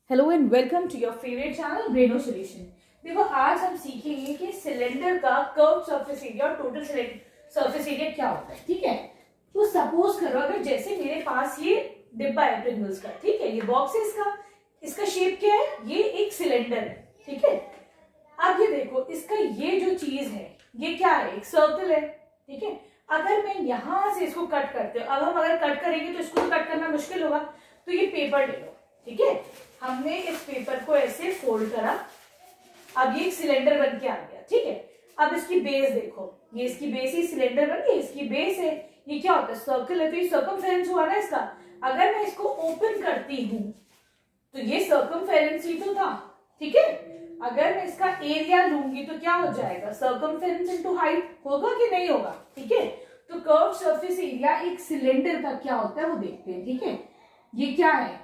Hello and welcome to your favourite channel Braino solution. देखो आज हम सीखेंगे कि सिलेंडर का कर्व सरफेस एरिया और टोटल सरफेस एरिया क्या होता है। ठीक है, तो सपोज करो अगर जैसे मेरे पास ये डिब्बा है प्रिंगल्स का, ठीक है, ये बॉक्स है, इसका शेप क्या है, ये एक सिलेंडर है। ठीक है, अब ये देखो इसका ये जो चीज है ये क्या है, एक सर्कल है। ठीक है, अगर मैं यहां से इसको कट करते हो, अब हम अगर कट करेंगे तो इसको कट करना मुश्किल होगा, तो ये पेपर ले लो। ठीक है, हमने इस पेपर को ऐसे फोल्ड करा, अब ये एक सिलेंडर बन के आ गया। ठीक है, अब इसकी बेस देखो, ये इसकी बेस ही सिलेंडर बन गई, इसकी बेस है, ये क्या होता है, सर्कल है, तो ये सर्कमफेरेंस हुआ ना इसका। अगर मैं इसको ओपन करती हूं तो ये सर्कमफेरेंस ही तो था। ठीक है, अगर मैं इसका एरिया लूंगी तो क्या हो जाएगा, सर्कमफेरेंस इनटू हाइट होगा कि नहीं होगा। ठीक है, तो कर्व सरफेस एरिया एक सिलेंडर का क्या होता है वो देखते हैं। ठीक है, ये क्या है,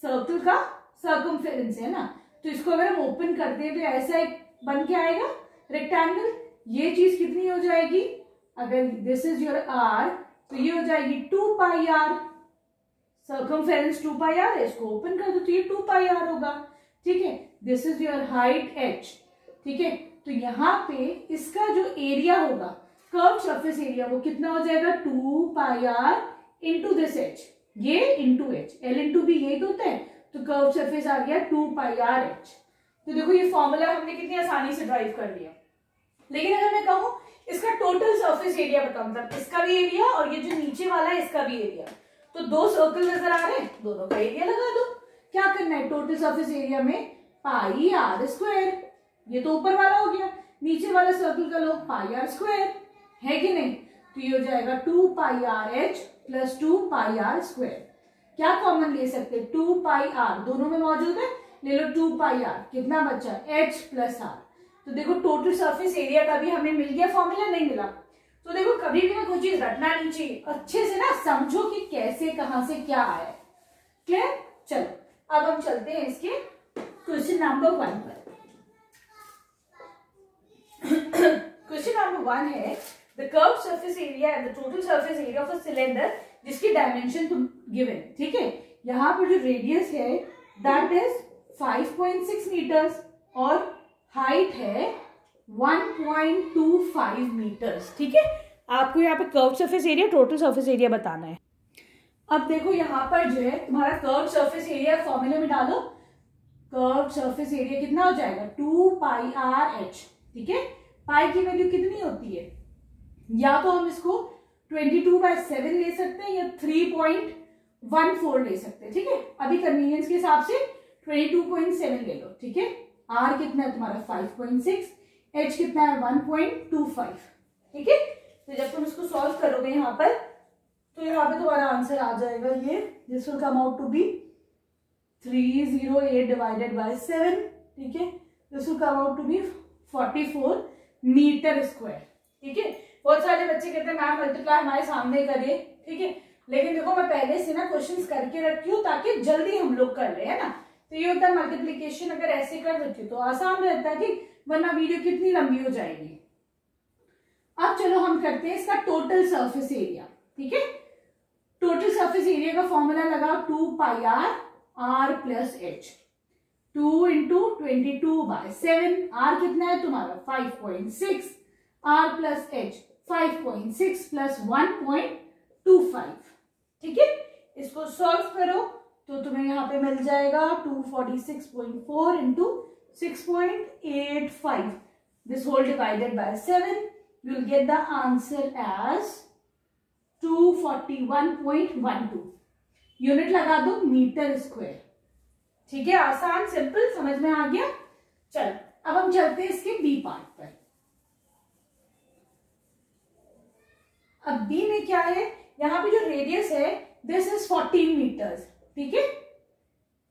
सर्कल का सर्कमफेरेंस है ना, तो इसको अगर हम ओपन करते हैं तो ऐसा एक बन के आएगा रेक्टेंगल। ये चीज कितनी हो जाएगी, अगर दिस इज योर आर तो ये हो जाएगी 2 pi are, circumference 2 pi are है, इसको ओपन कर दो तो ये 2 पाई आर होगा। ठीक है, this is your height h। ठीक है, तो यहाँ पे इसका जो एरिया होगा कर्व सरफेस एरिया वो कितना हो जाएगा, 2 pi r into this h, ये into h, l into b यही तो होता है, तो कर्व सरफेस आ गया 2 पाई आर h। तो देखो ये फॉर्मूला हमने कितनी आसानी से ड्राइव कर लिया। लेकिन अगर मैं कहूं इसका टोटल सरफेस एरिया बताऊं, मतलब इसका भी एरिया और ये जो नीचे वाला है इसका भी एरिया, तो दो सर्कल नजर आ रहे हैं, दोनों का एरिया लगा दो। क्या करना है, टोटल सरफेस एरिया में पाई आर स्क्वायर, ये तो ऊपर वाला हो गया, नीचे वाला सर्कल का लो पाई आर स्क्वायर, है कि नहीं, तो ये हो जाएगा 2 pi R H plus 2 pi R square. क्या कॉमन ले सकते हैं, 2 पाई आर दोनों में मौजूद है, ले लो 2 पाई आर, कितना बचा एच प्लस आर। तो देखो टोटल सरफेस एरिया का भी हमें मिल गया फॉर्मूला, नहीं मिला तो देखो कभी भी ना कोई चीज रटना नहीं चाहिए, अच्छे से ना समझो कि कैसे कहां से क्या आया। क्लियर, चलो अब हम चलते हैं इसके क्वेश्चन नंबर 1 पर। क्वेश्चन नंबर 1 है the curve surface area and the total surface area of a cylinder जिसकी डायमेंशन तुम गिवन। ठीक है, यहाँ पर जो रेडियस है दैट इज 5.6 मीटर्स और हाइट है 1.25 मीटर्स। ठीक है, आपको यहाँ पे curve surface area total surface area बताना है। अब देखो यहाँ पर जो है तुम्हारा कर्व सरफेस एरिया फॉर्मूले में डालो, कर्व सरफेस एरिया कितना हो जाएगा 2 पाई आर एच। ठीक है, पाई की वैल्यू कितनी होती है, या तो हम इसको 22/7 ले सकते हैं या 3.14 ले सकते हैं। ठीक है, अभी कन्वीनियंस के हिसाब से 22.7 ले लो। ठीक है, आर कितना है तुम्हारा 5.6, एच कितना है 1.25। ठीक है, तो जब तुम इसको सॉल्व करोगे यहाँ पर तो यहाँ पे तुम्हारा आंसर आ जाएगा, ये this will come out to be 308 divided by 7। ठीक है, this will come out to be 44 metre square. ठीक है, बहुत सारे बच्चे कहते हैं मैम मल्टीप्लाई हमारे सामने करिए। ठीक है, लेकिन देखो मैं पहले से ना क्वेश्चंस करके रखी हूँ ताकि जल्दी हम लोग कर ले, है ना, तो ये होता है मल्टीप्लीकेशन अगर ऐसे कर देती हूँ तो आसान रहता है, ठीक, वरना वीडियो कितनी लंबी हो जाएगी। अब चलो हम करते हैं इसका टोटल सरफेस एरिया। ठीक है, टोटल सरफेस एरिया का फॉर्मूला लगाओ 2 pi R plus H, 2 into 22/7, R कितना है तुम्हारा 5.6, आर प्लस एच 5.6 प्लस 1.25। ठीक है, इसको सॉल्व करो तो तुम्हें यहाँ पे मिल जाएगा 246.4 into 6.85, this whole divided by 7, you will get the answer as 241.12। Unit लगा दो मीटर स्क्वायर। ठीक है, आसान सिंपल समझ में आ गया। चलो अब हम चलते हैं इसके बी पार्ट पर। अब बी में क्या है, यहाँ पे जो रेडियस है दिस इज 14 मीटर्स। ठीक है,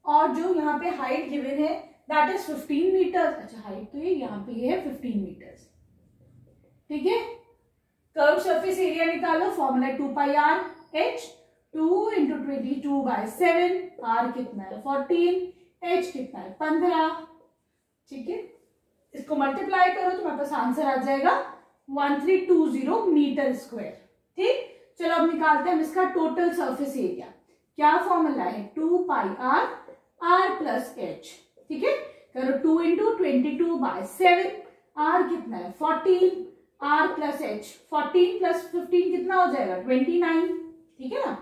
और जो यहाँ पे हाइट गिवन है दैट इज 15 मीटर्स। अच्छा हाइट तो ये यहाँ पे है 15 मीटर्स। ठीक है, कर्व सरफेस एरिया निकालो, formula 2 pi R H, 2 into 22/7, R कितना है 14, एच कितना है 15। ठीक है, इसको मल्टीप्लाई करो तो तुम्हारे पास आंसर आ जाएगा 1320 मीटर स्क्वायर। ठीक, चलो अब निकालते हैं हम इसका टोटल सरफेस एरिया। क्या फॉर्मूला है 2 pi are are plus H, ठीक है। करो 2 इंटू 22/7, आर कितना है 14, आर प्लस एच 14 प्लस 15 कितना हो जाएगा 29, ठीक है ना।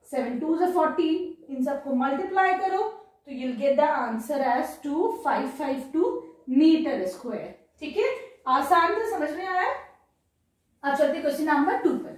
7 2 से 14, इन सबको मल्टीप्लाई करो तो you'll get the answer as 2552 metre square, ठीक है। आसान था, समझ में आया। अब चलते क्वेश्चन नंबर 2 पर।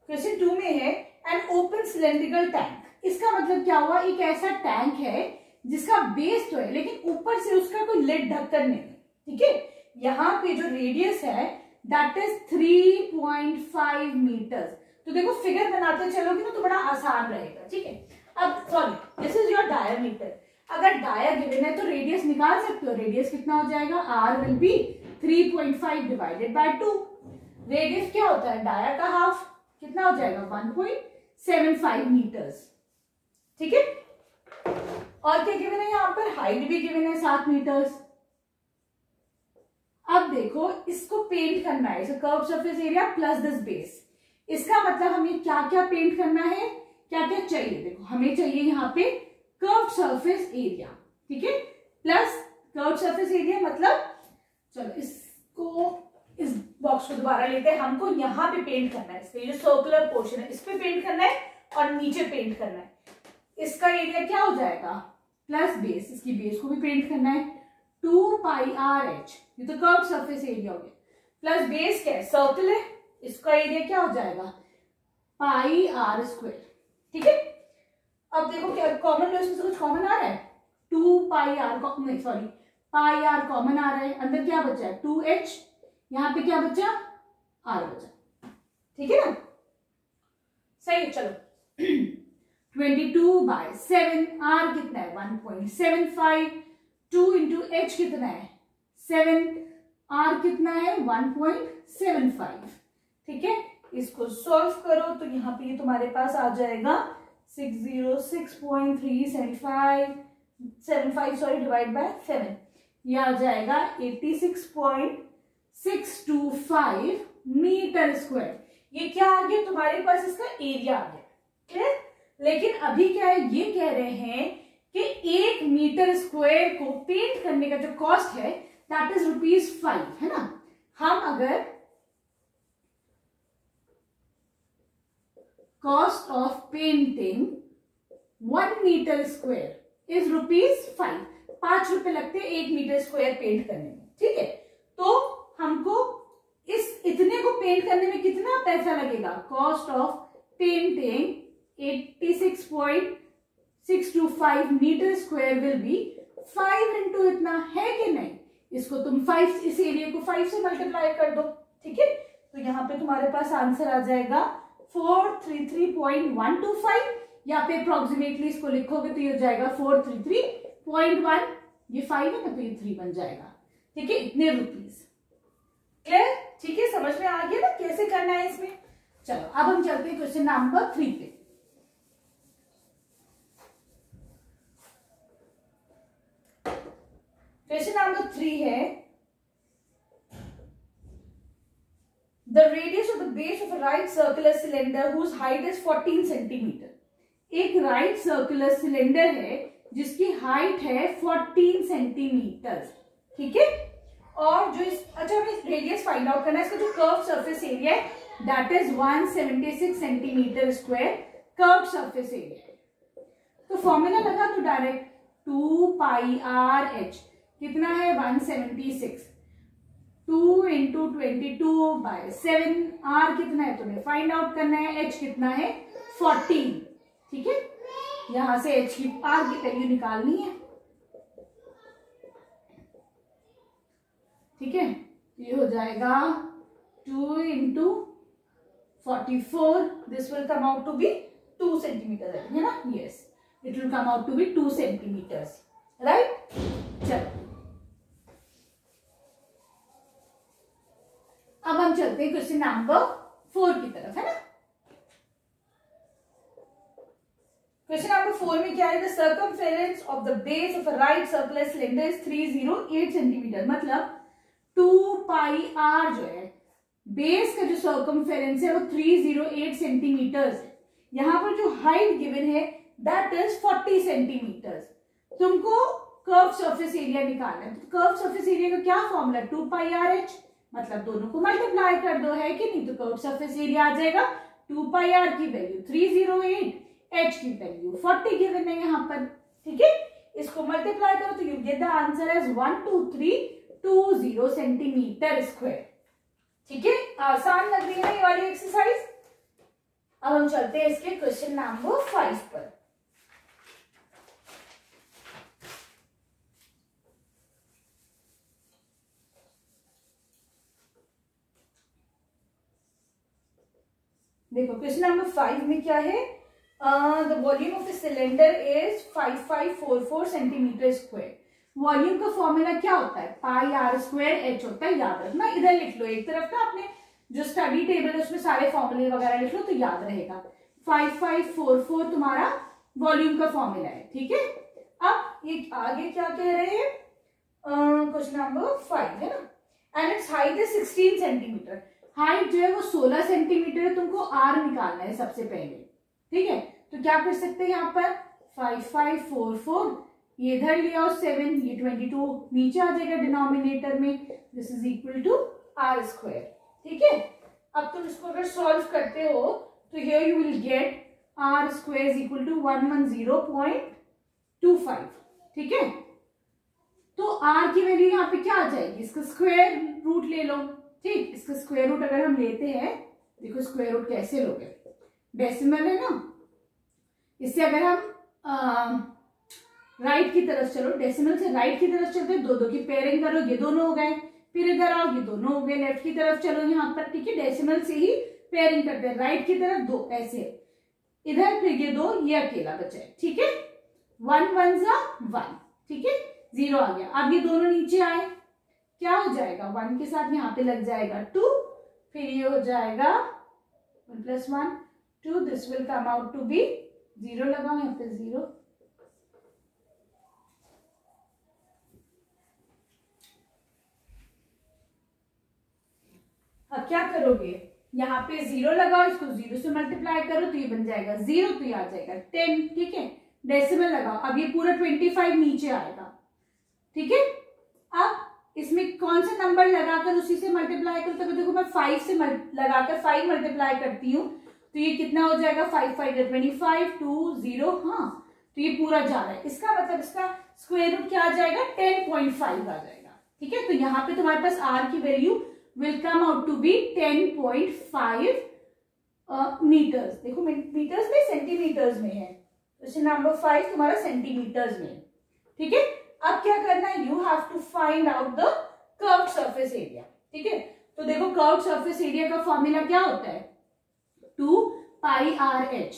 क्वेश्चन 2 में है एन ओपन सिलेंड्रिकल टैंक। इसका मतलब क्या हुआ, एक ऐसा टैंक है जिसका बेस तो है लेकिन ऊपर से उसका कोई लिड ढक्कन नहीं है, ठीक है। यहाँ पे जो रेडियस है दैट इज 3.5 मीटर। तो देखो फिगर बनाते चलोगे ना तो बड़ा आसान रहेगा, ठीक है। अब sorry, this is your diameter. अगर डाया गिवन है तो रेडियस निकाल सकते हो। रेडियस कितना हो जाएगा, R will be 3.5 divided by 2। Radius क्या होता है, डाया का हाफ, कितना हो जाएगा 1.75 मीटर्स, ठीक है। और क्या गिवन है यहाँ पर, हाइट भी गिवन है 7 मीटर्स। अब देखो इसको पेंट करना है, इसे curve surface area plus this base. इसका मतलब हमें क्या क्या पेंट करना है, क्या क्या चाहिए। देखो हमें चाहिए यहाँ पे कर्व सरफेस एरिया, ठीक है, प्लस कर्व सरफेस एरिया मतलब, चलो इसको इस बॉक्स को दोबारा लेते हैं। हमको यहाँ पे पेंट करना है, इसका जो सर्कुलर पोर्शन है इस पे पेंट करना है और नीचे पेंट करना है। इसका एरिया क्या हो जाएगा, प्लस बेस, इसकी बेस को भी पेंट करना है 2πRh, ये तो कर्व सरफेस एरिया हो गया, प्लस बेस क्या है सर्कल है, इसका एरिया क्या हो जाएगा πr², ठीक है। अब देखो क्या कॉमन लो, इसमें से कुछ कॉमन आ रहा है, 2πr नहीं सॉरी πr कॉमन आ रहा है, अंदर क्या बचा है 2h, यहाँ पे क्या बचा r बचा, ठीक है ना, सही। चलो 22/7, r कितना है 1.75, 2 इंटू एच कितना है 7, r कितना है 1.75, ठीक है। इसको सॉल्व करो तो यहाँ पे ये तुम्हारे पास आ जाएगा 606.375 सॉरी डिवाइड बाय 7, ये आ जाएगा 86.625 मीटर स्क्वायर। ये क्या आ गया तुम्हारे पास, इसका एरिया आ गया, क्लियर। लेकिन अभी क्या है, ये कह रहे हैं कि 1 मीटर स्क्वायर को पेंट करने का जो कॉस्ट है दैट इज ₹5, है ना। हम अगर cost of painting 1 metre square is ₹5, 5 रुपए लगते हैं 1 मीटर स्क्वायर पेंट करने में, ठीक है। तो हमको इस इतने को पेंट करने में कितना पैसा लगेगा, cost of painting 86.625 metre square will be 5 into इतना, है कि नहीं। इसको तुम 5, इस एरिया को 5 से मल्टीप्लाई कर दो, ठीक है। तो यहाँ पे तुम्हारे पास आंसर आ जाएगा 433.125, यहाँ पे अप्रोक्सीमेटली इसको लिखोगे तो ये हो जाएगा 433.1, ये 5 है ना तो ये 3 बन जाएगा, ठीक है, इतने रुपीस, क्लियर, ठीक है। समझ में आ गया ना कैसे करना है इसमें। चलो अब हम चलते हैं क्वेश्चन नंबर 3 पे। क्वेश्चन नंबर 3 है the radius of the base of a right circular cylinder whose height is 14 centimetre. एक राइट सर्कुलर सिलेंडर है जिसकी हाइट है 14 सेंटीमीटर, ठीक है। और जो अच्छा हमें रेडियस फाइंड आउट करना है, इसका जो कर्व सरफेस एरिया है that is 176 centimetre square curve surface area. तो फॉर्मूला लगा तो डायरेक्ट 2πRh कितना है 176, 2 इंटू 22/7, r कितना है तुम्हें फाइंड आउट करना है, h कितना है 14, ठीक है। यहां से h की r की वैल्यू निकालनी है, ठीक है। ये हो जाएगा 2 into 44, this will come out to be 2 centimetre, है ना, yes it will come out to be 2 centimetres, right. चलो अब हम चलते हैं क्वेश्चन नंबर 4 की तरफ, है ना। क्वेश्चन नंबर 4 में क्या है, the circumference of the base of a right circular cylinder is 308 centimetre. मतलब 2πr जो है बेस का जो सर्कमफेरेंस है वो 308 सेंटीमीटर्स है। यहाँ पर जो हाइट गिवन है दैट इज 40 सेंटीमीटर्स। तुमको कर्व सरफेस एरिया निकालना है। तो कर्व सरफेस एरिया का क्या फॉर्मूला, 2 पाई आर एच, मतलब दोनों को मल्टीप्लाई कर दो, है कि नहीं। तो कर्व सरफेस एरिया आ जाएगा 2 पाई आर की वैल्यू 308, एच की वैल्यू 40 गिवन है यहाँ पर, ठीक है। इसको मल्टीप्लाई करो तो you get the answer as 12320 centimetre square, ठीक है। आसान लग रही है ना ये वाली एक्सरसाइज। अब हम चलते हैं इसके क्वेश्चन नंबर 5 पर। देखो क्वेश्चन नंबर 5 में क्या है, the volume of the cylinder is 5544 centimetre square. Volume का फॉर्मूला क्या होता है, पाई आर स्क्वायर एच होता है, याद रखना। इधर लिख लो एक तरफ ना, अपने जो स्टडी टेबल है उसमें सारे फॉर्मूले वगैरह लिख लो तो याद रहेगा। 5544 तुम्हारा वॉल्यूम का फॉर्मूला है, ठीक है। अब ये आगे क्या कह रहे हैं, क्वेश्चन नंबर 5 है ना, and it's height is 16 centimetre. Height जो है वो 16 सेंटीमीटर है, तुमको आर निकालना है सबसे पहले, ठीक है। तो क्या कर सकते हैं यहाँ पर 5544, ये इधर ले आओ 7, ये 22 नीचे आ जाएगा डिनोमिनेटर में, this is equal to R square, ठीक है। अब तुम इसको अगर सॉल्व करते हो तो here you will get R square is equal to 110.25, ठीक है। तो आर की वैल्यू यहाँ पे क्या आ जाएगी, इसका स्क्वायर रूट ले लो, ठीक। इसका स्क्वायर रूट अगर हम लेते हैं, देखो स्क्वायर रूट कैसे लोगे, डेसिमल है ना, इससे अगर हम राइट की तरफ चलो, डेसिमल से राइट की तरफ चलते हैं, दो की पेयरिंग करो, ये दोनों हो गए, फिर इधर आओ, ये दोनों हो गए, लेफ्ट की तरफ चलो यहाँ पर, ठीक है। डेसिमल से ही पेयरिंग करते हैं, राइट की तरफ 2 ऐसे, इधर फिर ये 2, ये अकेला बचा है, ठीक है। 1 1 1, ठीक है, 0 आ गया। अब ये दोनों नीचे आए, क्या हो जाएगा, 1 के साथ यहाँ पे लग जाएगा 2, फिर ये हो जाएगा 1 + 1 2, this will come out to be 0, लगाओ यहाँ पे 0। अब क्या करोगे, यहाँ पे 0 लगाओ, इसको 0 से मल्टीप्लाई करो तो ये बन जाएगा 0, तो ये आ जाएगा 10, ठीक है। डेसिमल लगाओ, अब ये पूरा 25 नीचे आएगा, ठीक है। अब इसमें कौन सा नंबर लगाकर उसी से मल्टीप्लाई करो, तो देखो मैं 5 से लगाकर 5 मल्टीप्लाई करती हूँ तो ये कितना हो जाएगा, 5 5 25 2 0, हाँ, तो ये पूरा जा रहा है। इसका मतलब इसका स्क्वायर रूट क्या आ जाएगा, 10.5 आ जाएगा, ठीक है। तो यहाँ पे तुम्हारे पास आर की value will come out to be 10.5 metres. देखो मीटर्स में, सेंटीमीटर्स में है, क्वेश्चन नंबर 5 तुम्हारा सेंटीमीटर्स में, ठीक है। अब क्या करना है, you have to find out the curved surface area, ठीक है। तो देखो कर्व्ड सरफेस एरिया का फॉर्मूला क्या होता है, 2 pi R H,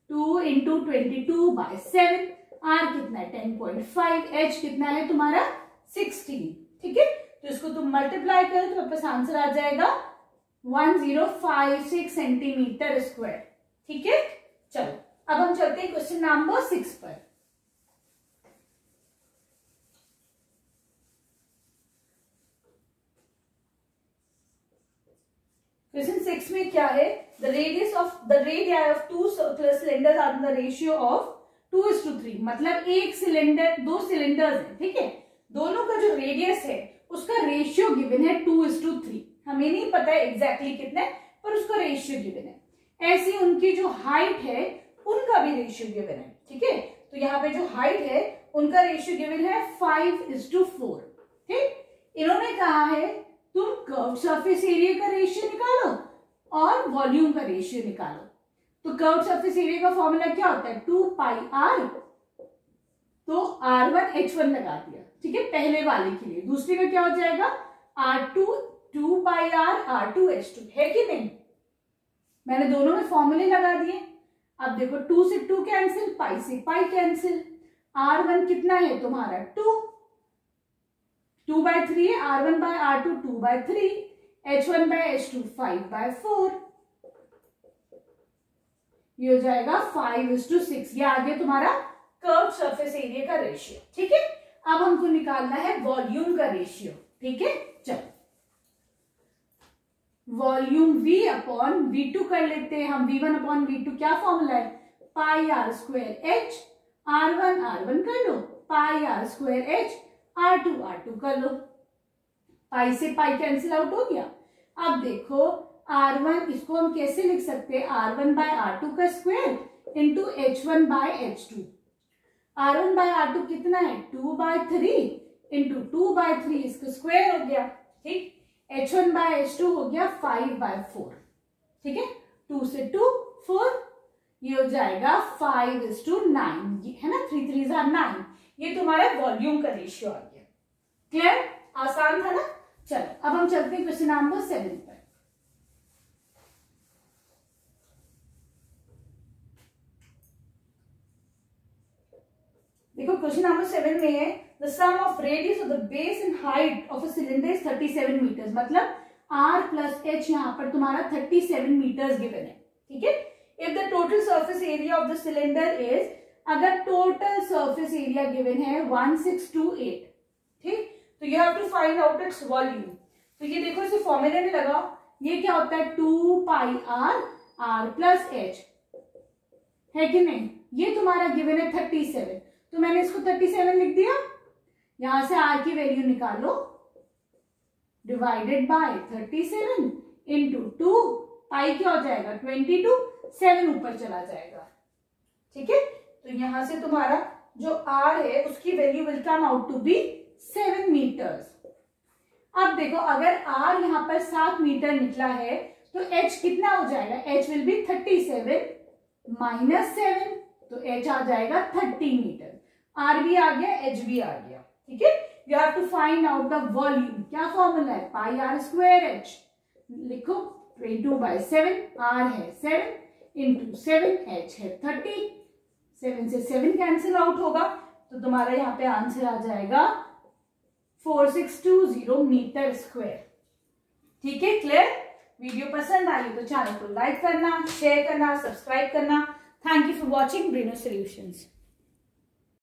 2 into 22/7, R कितना है 10.5, एच कितना है तुम्हारा 16, ठीक है। तो इसको तुम मल्टीप्लाई करो तो वापस आंसर आ जाएगा 1056 सेंटीमीटर स्क्वायर, ठीक है। चलो अब हम चलते हैं क्वेश्चन नंबर 6 पर। क्वेश्चन 6 में क्या है, the radius of the radii of 2 circular cylinders are in the ratio of 2:3, मतलब एक सिलेंडर, 2 सिलेंडर्स है, ठीक है। दोनों का जो रेडियस है उसका रेशियो गिवन है 2:3, हमें नहीं पता है एग्जैक्टली कितना है पर उसका रेशियो गिवन है। ऐसी उनकी जो हाइट है उनका भी रेशियो गिवन है, ठीक है। तो यहाँ पे जो हाइट है उनका रेशियो गिवन है 5:4, ठीक। इन्होंने कहा है तुम कर्व्ड सरफेस एरिया का रेशियो निकालो और वॉल्यूम का रेशियो निकालो। तो कर्व्ड सरफेस एरिया का फॉर्मूला क्या होता है, 2 पाई आर, तो R1 H1 लगा दिया, ठीक है, पहले वाले के लिए। दूसरे का क्या हो जाएगा, R2 2 pi are R2 H2, है कि नहीं। मैंने दोनों में फॉर्मूले लगा दिए। अब देखो 2 से 2 कैंसिल, पाई से पाई कैंसिल, R1 कितना है तुम्हारा 2/3 है, R1/R2 2/3, H1/H2 5/4, ये हो जाएगा 5:6। ये आ गया तुम्हारा कर्व सरफेस एरिया का रेशियो, ठीक है। अब हमको निकालना है वॉल्यूम का रेशियो, ठीक है। चलो वॉल्यूम V अपॉन V2 कर लेते हैं हम। V1 अपॉन V2 क्या फॉर्मूला है, pi R square H, R1 कर लो, पाई आर स्क्वायर H, R2 कर लो। पाई से पाई कैंसिल आउट हो गया। अब देखो R1 इसको हम कैसे लिख सकते हैं, R1 बाय R2 का square into H1 bye H2। R1 bye R2 कितना है, 2/3 इंटू 2/3 इसका स्क्वायर हो गया, ठीक। H1 बाय H2 हो गया 5/4, ठीक है। 2 से 2 4, ये हो जाएगा 5:9, है ना, 3 3 9। ये तुम्हारा वॉल्यूम का रेशियो आ गया। क्लियर, आसान था ना। चलो अब हम चलते हैं क्वेश्चन नंबर 7 पर। देखो क्वेश्चन नंबर 7 में है the sum of radius of the base and height of a cylinder is 37 metres, मतलब R प्लस H यहाँ पर तुम्हारा 37 मीटर्स गिवन है, ठीक है। If the total surface area of the cylinder is, अगर टोटल सरफेस एरिया गिवन है 1628, ठीक, तो you have to find out its volume. तो ये देखो इसे फॉर्मूले में लगाओ, ये क्या होता है 2 पाई R प्लस H, है कि नहीं। ये तुम्हारा गिवन है 37, तो मैंने इसको 37 लिख दिया। यहां से R की वैल्यू निकालो, डिवाइडेड बाय 37 इंटू 2, पाई क्या हो जाएगा 22, 7 ऊपर चला जाएगा, ठीक है। तो यहां से तुम्हारा जो R है उसकी value will come out to be 7 metres. अब देखो अगर R यहां पर 7 मीटर निकला है तो H कितना हो जाएगा, H विल बी 37 माइनस 7, तो H आ जाएगा 30 मीटर। R भी आ गया, H भी आ गया, ठीक है। You have to find out the volume, क्या फॉर्मूला है, पाई आर स्क्वायर H, लिखो 22/7, R है 7 इंटू 7, H है 30, 7 से 7 कैंसिल आउट होगा, तो तुम्हारा यहाँ पे आंसर आ जाएगा 4620 मीटर स्क्वायर, ठीक है। क्लियर, वीडियो पसंद आई तो चैनल को लाइक करना, शेयर करना, सब्सक्राइब करना। थैंक यू फॉर वॉचिंग ब्रेनो सॉल्यूशंस।